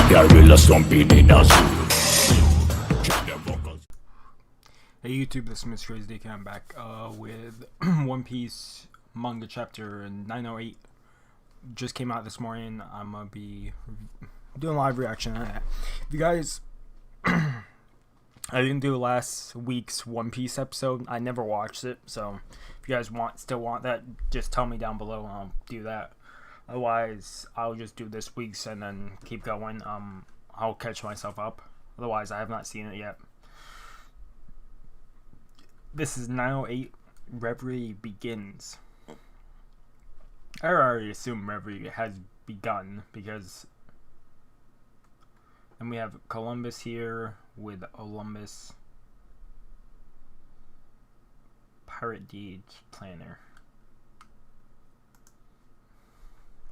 gorillas stomping in us. Hey YouTube, this is Mr. Crazy Dick, and I'm back with One Piece manga chapter 908. Just came out this morning. I'm gonna be doing a live reaction on that. If you guys, I didn't do last week's One Piece episode. I never watched it, so if you guys still want that, just tell me down below and I'll do that. Otherwise, I'll just do this week's and then keep going. I'll catch myself up. Otherwise, I have not seen it yet. This is 908. Reverie begins. I already assume Reverie has begun because. And we have Columbus here with Olympus. Pirate Deeds Planner.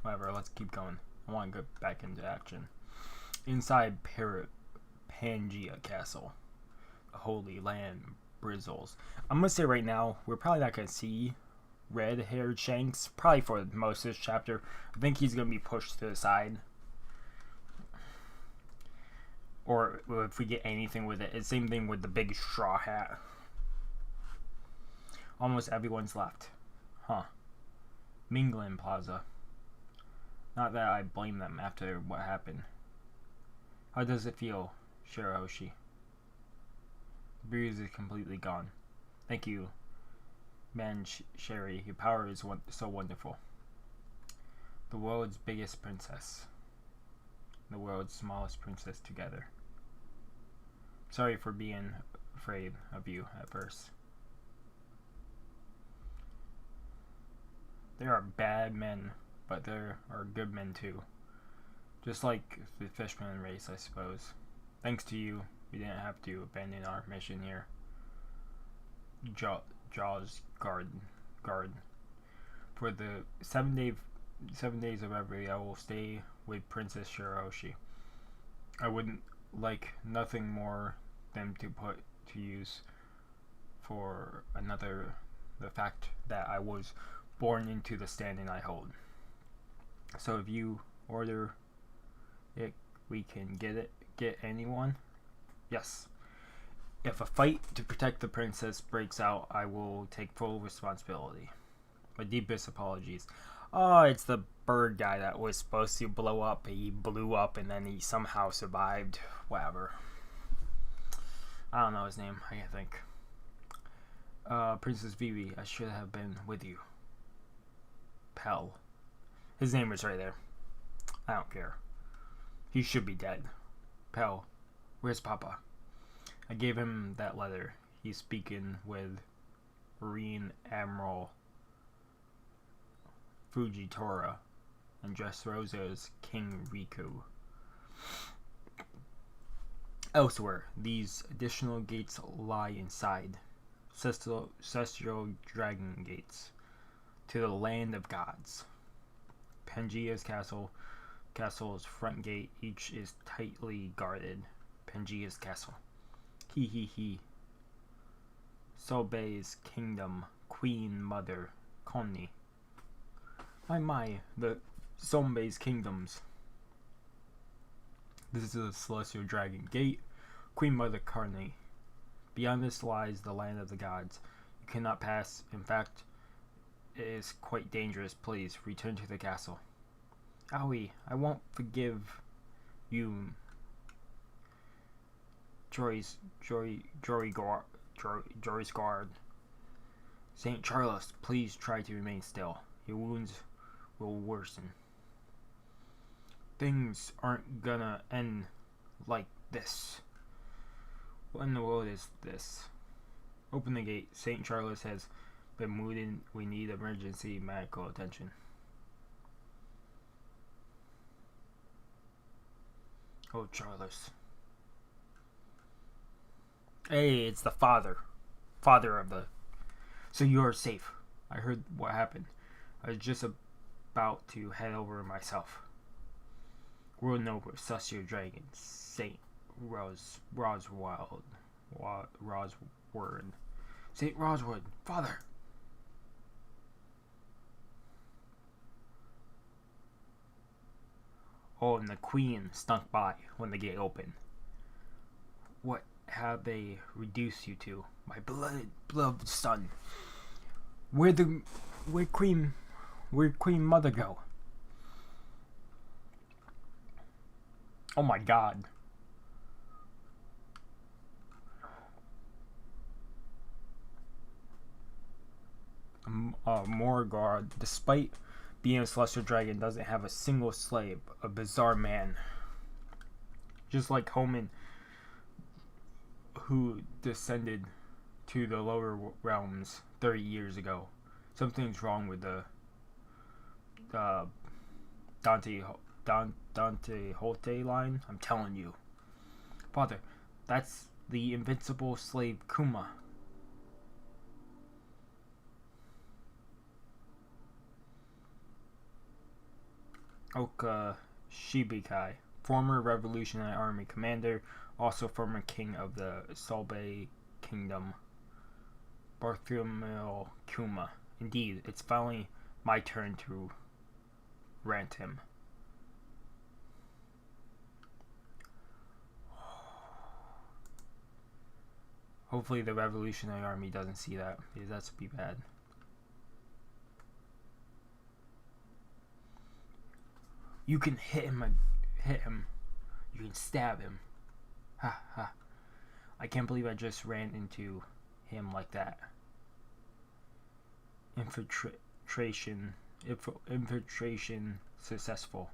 Whatever, let's keep going. I want to go back into action. Inside Pangea Castle. The Holy Land Brizzles. I'm gonna say right now, we're probably not gonna see red-haired Shanks. Probably for most of this chapter. I think he's gonna be pushed to the side. Or if we get anything with it. It's the same thing with the big straw hat. Almost everyone's left. Huh. Mingling Plaza. Not that I blame them after what happened. How does it feel, Shirahoshi? The breeze is completely gone. Thank you, man, Sherry. Your power is so wonderful. The world's biggest princess. The world's smallest princess together. Sorry for being afraid of you at first. There are bad men, but there are good men too. Just like the Fishman race, I suppose. Thanks to you, we didn't have to abandon our mission here. Jaws guard. For the 7 days of Reverie, I will stay with Princess Shirahoshi. I wouldn't like nothing more than to put to use for another the fact that I was born into the standing I hold. So if you order it, we can get anyone? Yes. If a fight to protect the princess breaks out, I will take full responsibility. My deepest apologies. Oh, it's the bird guy that was supposed to blow up. He blew up and then he somehow survived. Whatever. I don't know his name. I can't think. Princess Vivi, I should have been with you. Pell. His name is right there. I don't care. He should be dead. Pell, where's Papa? I gave him that letter. He's speaking with Marine Admiral Fujitora and Dressrosa's King Riku. Elsewhere, these additional gates lie inside. Celestial Dragon Gates. To the land of gods. Pangea's castle's front gate, each is tightly guarded. Pangea's castle. He. Sobe's kingdom, Queen Mother, Konni. My, the Sobe's kingdoms. This is the Celestial Dragon Gate, Queen Mother Konni. Beyond this lies the land of the gods. You cannot pass. In fact, it is quite dangerous. Please, return to the castle. Owie, I won't forgive you, Jory's guard. St. Charles, please try to remain still. Your wounds will worsen. Things aren't gonna end like this. What in the world is this? Open the gate. St. Charles has been wounded. We need emergency medical attention. Oh, Charles. Hey, it's the father. Father of the... So you are safe. I heard what happened. I was just about to head over myself. World over Celestial Dragon. Saint Roswald. Saint Roswood. Father! Oh, and the queen snuck by when the gate opened. What have they reduced you to, my beloved son? Where'd Queen Mother go? Oh my God. Morgard, despite being a celestial dragon, doesn't have a single slave. A bizarre man. Just like Homan, who descended to the lower realms 30 years ago. Something's wrong with the Dante Holte line. I'm telling you. Father, that's the invincible slave Kuma. Oka Shibikai, former Revolutionary Army commander, also former king of the Solbe Kingdom. Bartholomew Kuma. Indeed, it's finally my turn to rant him. Hopefully the Revolutionary Army doesn't see that, because that's be bad. You can hit him. You can stab him. Ha ha. I can't believe I just ran into him like that. Infiltration successful.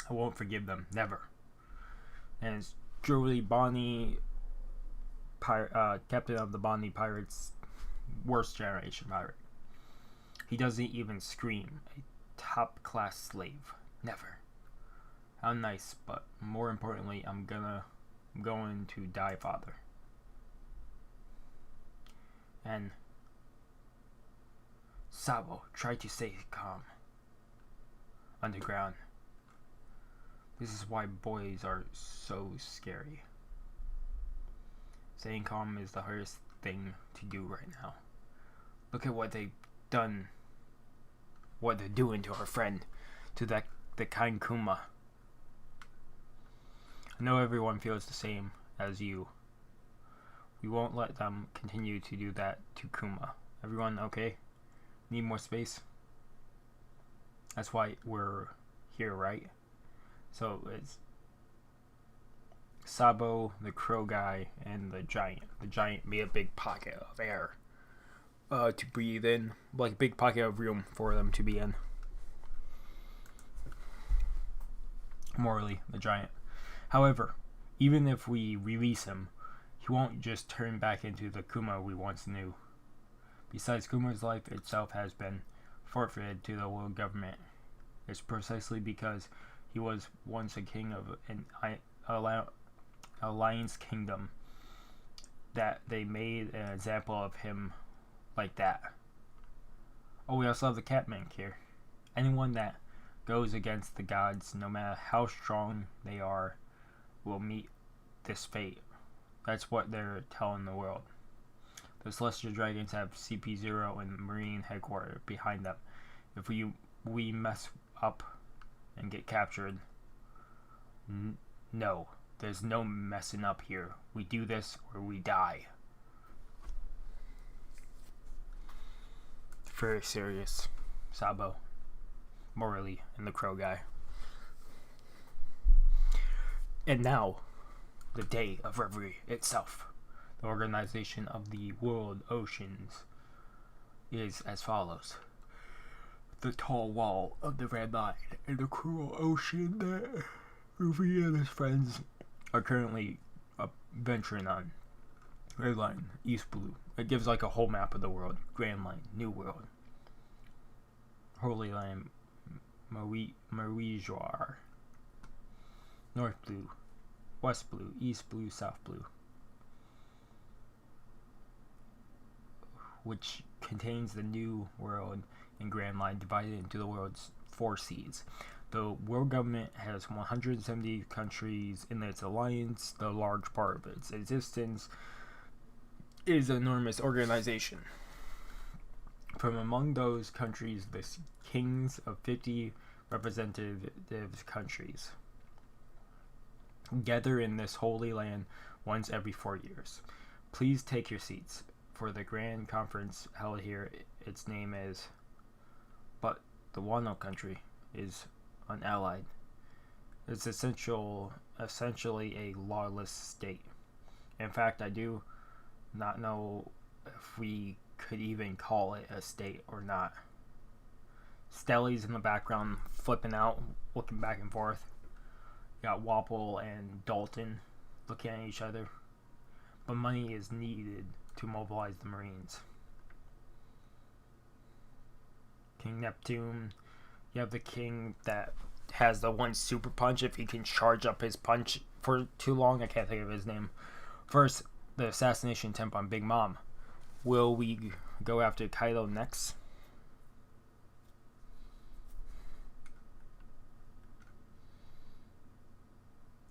I won't forgive them. Never. And it's Joey Bonnie, captain of the Bonnie Pirates, worst generation pirate. He doesn't even scream. A top-class slave. Never. How nice, but more importantly, I'm going to die, father. And Sabo, try to stay calm. Underground. This is why boys are so scary. Staying calm is the hardest thing to do right now. Look at what they've done. What they're doing to our friend, to the kind Kuma. I know everyone feels the same as you. We won't let them continue to do that to Kuma. Everyone okay? Need more space? That's why we're here, right? So it's Sabo, the crow guy, and the giant. The giant made a big pocket of air to breathe in, like a big pocket of room for them to be in. Morally, the giant. However, even if we release him, he won't just turn back into the Kuma we once knew. Besides, Kuma's life itself has been forfeited to the world government. It's precisely because he was once a king of an alliance kingdom that they made an example of him like that. Oh, we also have the Catmink here. Anyone that goes against the gods, no matter how strong they are, will meet this fate. That's what they're telling the world. The Celestial Dragons have CP0 and Marine Headquarters behind them. If we mess up and get captured, no, there's no messing up here. We do this or we die. Very serious. Sabo, morally, and the crow guy. And now, the day of reverie itself. The organization of the world oceans is as follows. The tall wall of the red line and the cruel ocean that Ruby and his friends are currently venturing on. Red line, East Blue. It gives like a whole map of the world. Grand Line, New World. Holy Line, Marijoir. North Blue, West Blue, East Blue, South Blue. Which contains the New World and Grand Line divided into the world's 4 seas. The world government has 170 countries in its alliance. The large part of its existence is an enormous organization. From among those countries, the kings of 50 representative countries gather in this holy land once every 4 years. Please take your seats for the grand conference held here. Its name is, but the Wano country is unallied. It's essentially a lawless state. In fact, I do not know if we could even call it a state or not. Stelly's in the background flipping out, looking back and forth. You got Wapple and Dalton looking at each other. But money is needed to mobilize the Marines. King Neptune, you have the king that has the one super punch if he can charge up his punch for too long. I can't think of his name. First, the assassination attempt on Big Mom. Will we go after Kaido next?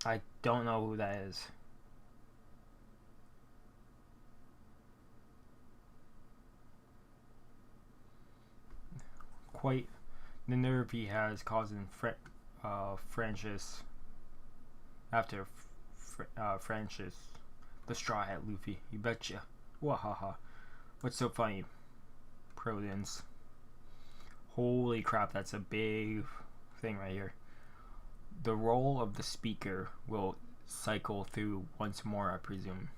I don't know who that is. Quite the nerve he has causing Francis after Francis the Straw Hat Luffy. You betcha. Wahaha. What's so funny? Prudence. Holy crap, that's a big thing right here. The role of the speaker will cycle through once more, I presume.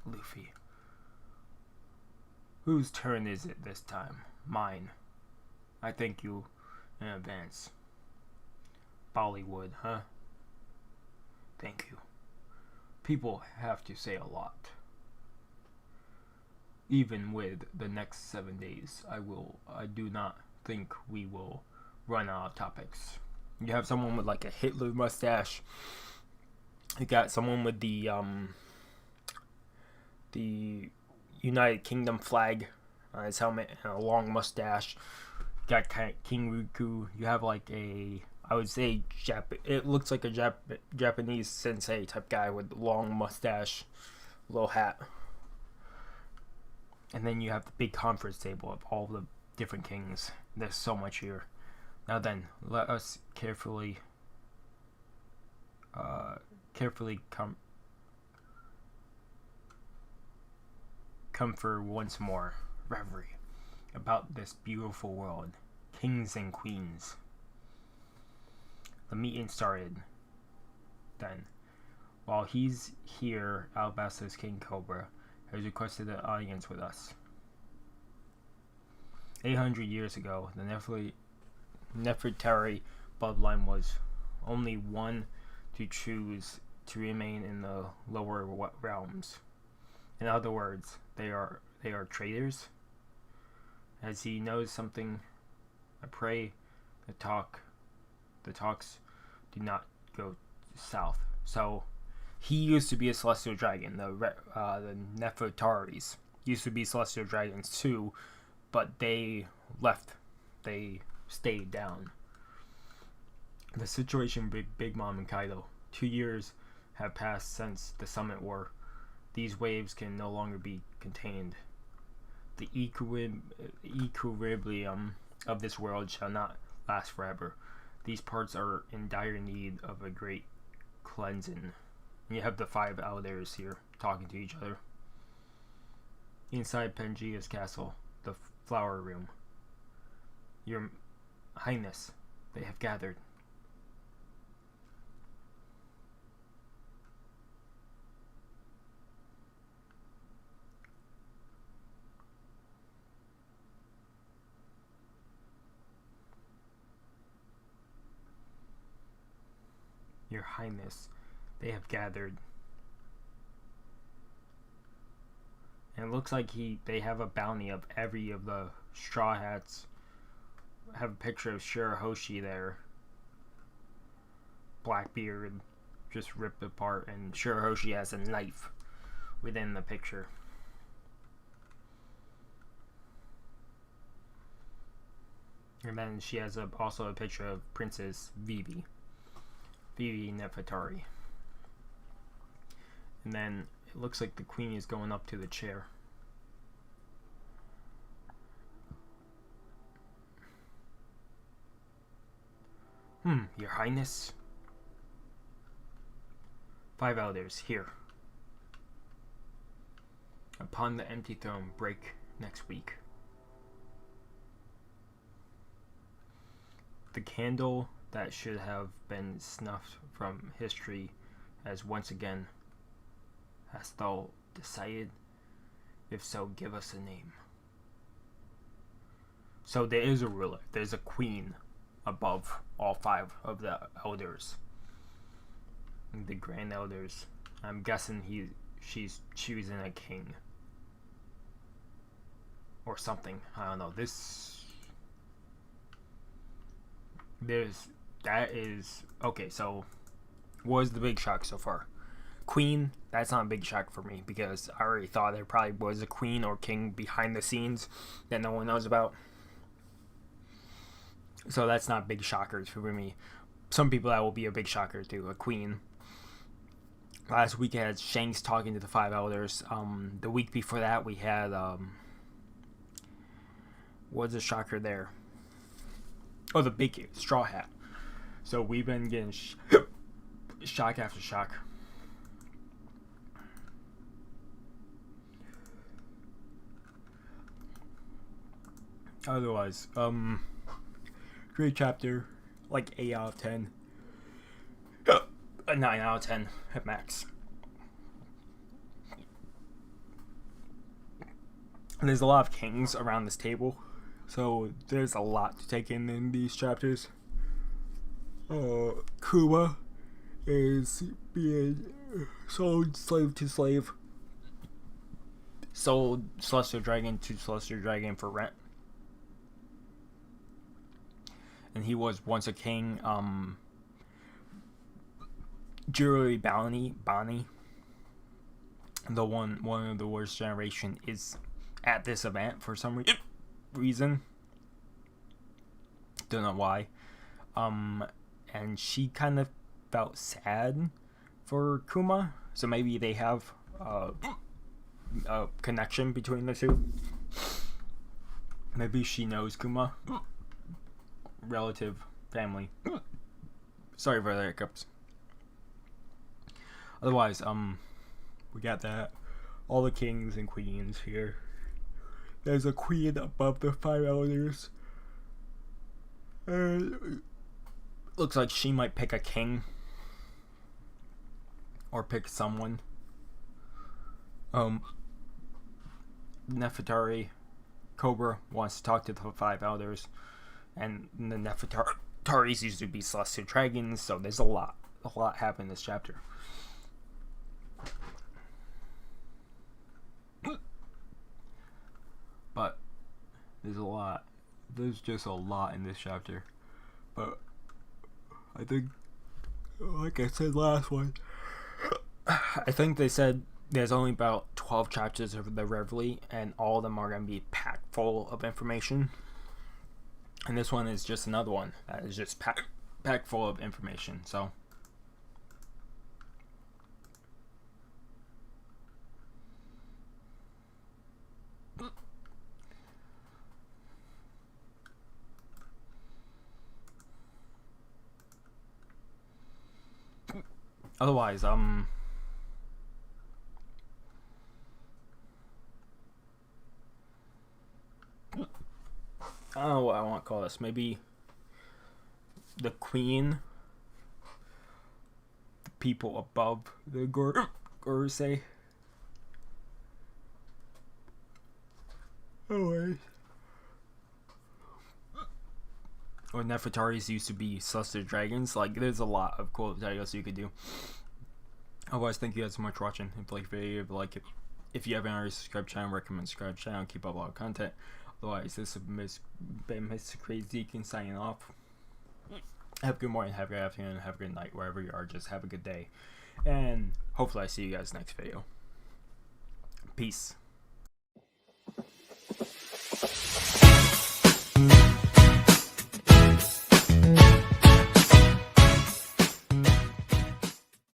Luffy. Whose turn is it this time? Mine. I thank you in advance. Bollywood, huh? Thank you. People have to say a lot. Even with the next 7 days, I do not think we will run out of topics. You have someone with like a Hitler mustache. You got someone with the United Kingdom flag on his helmet and a long mustache. You got King Riku. You have like I would say it looks like a Japanese sensei type guy with long mustache, little hat. And then you have the big conference table of all the different kings. There's so much here. Now then, let us carefully come for once more reverie about this beautiful world, kings and queens. The meeting started then. While he's here, Alabastos King Cobra has requested an audience with us. 800 years ago, the Nefertari bloodline was only one to choose to remain in the lower realms. In other words, they are traitors. As he knows something, I pray the talks do not go south. So, he used to be a celestial dragon. The Nefertaris used to be celestial dragons too, but they left. They stayed down. The situation with Big Mom and Kaido. 2 years have passed since the Summit War. These waves can no longer be contained. The equilibrium of this world shall not last forever. These parts are in dire need of a great cleansing. And you have the 5 elders here talking to each other. Inside Pangaea's castle, the flower room. Your Highness, they have gathered. Your Highness, they have gathered. And it looks like they have a bounty of every of the Straw Hats. Have a picture of Shirahoshi there. Blackbeard just ripped apart, and Shirahoshi has a knife within the picture. And then she has also a picture of Princess Vivi Nefertari. And then it looks like the queen is going up to the chair. Your Highness. 5 elders, here. Upon the empty throne, break next week. The candle that should have been snuffed from history has once again. Hast thou decided? If so, give us a name. So there is a ruler. There's a queen above all 5 of the elders. The grand elders. I'm guessing she's choosing a king. Or something. I don't know. That is okay, so what was the big shock so far? Queen, that's not a big shock for me because I already thought there probably was a queen or king behind the scenes that no one knows about. So that's not big shockers for me. Some people that will be a big shocker to a queen. Last week I had Shanks talking to the 5 elders. The week before that we had what's a shocker there? Oh, the big straw hat. So we've been getting shock after shock. Otherwise, great chapter, like 8 out of 10. A 9 out of 10 at max. There's a lot of kings around this table, so there's a lot to take in these chapters. Kuma is being sold slave to slave. Sold Celestial Dragon to Celestial Dragon for rent. And he was once a king. Jewelry Bonnie, the one of the worst generation, is at this event for some reason. Don't know why. And she kind of felt sad for Kuma, so maybe they have a connection between the two. Maybe she knows Kuma. Relative, family. Sorry for the hiccups. Otherwise, we got that. All the kings and queens here. There's a queen above the 5 elders. Looks like she might pick a king. Or pick someone. Nefertari Cobra wants to talk to the 5 elders. And the Nefertaris used to be celestial dragons, so there's a lot happened in this chapter. But there's just a lot in this chapter. But I think, like I said last one, I think they said there's only about 12 chapters of the Reveille, and all of them are going to be packed full of information. And this one is just another one that is just packed full of information. So otherwise, I don't know what I want to call this. Maybe the queen, the people above the Gorosei. Or Nefertaris used to be celestial dragons. Like, there's a lot of cool titles you could do. Otherwise, thank you guys so much for watching. If you like the video, if you haven't already subscribed to the channel, recommend subscribe to the channel, keep up a lot of content. Otherwise, this has been Mr. Crazy Deacon signing off. Have a good morning, have a good afternoon, have a good night, wherever you are. Just have a good day. And hopefully I see you guys next video. Peace.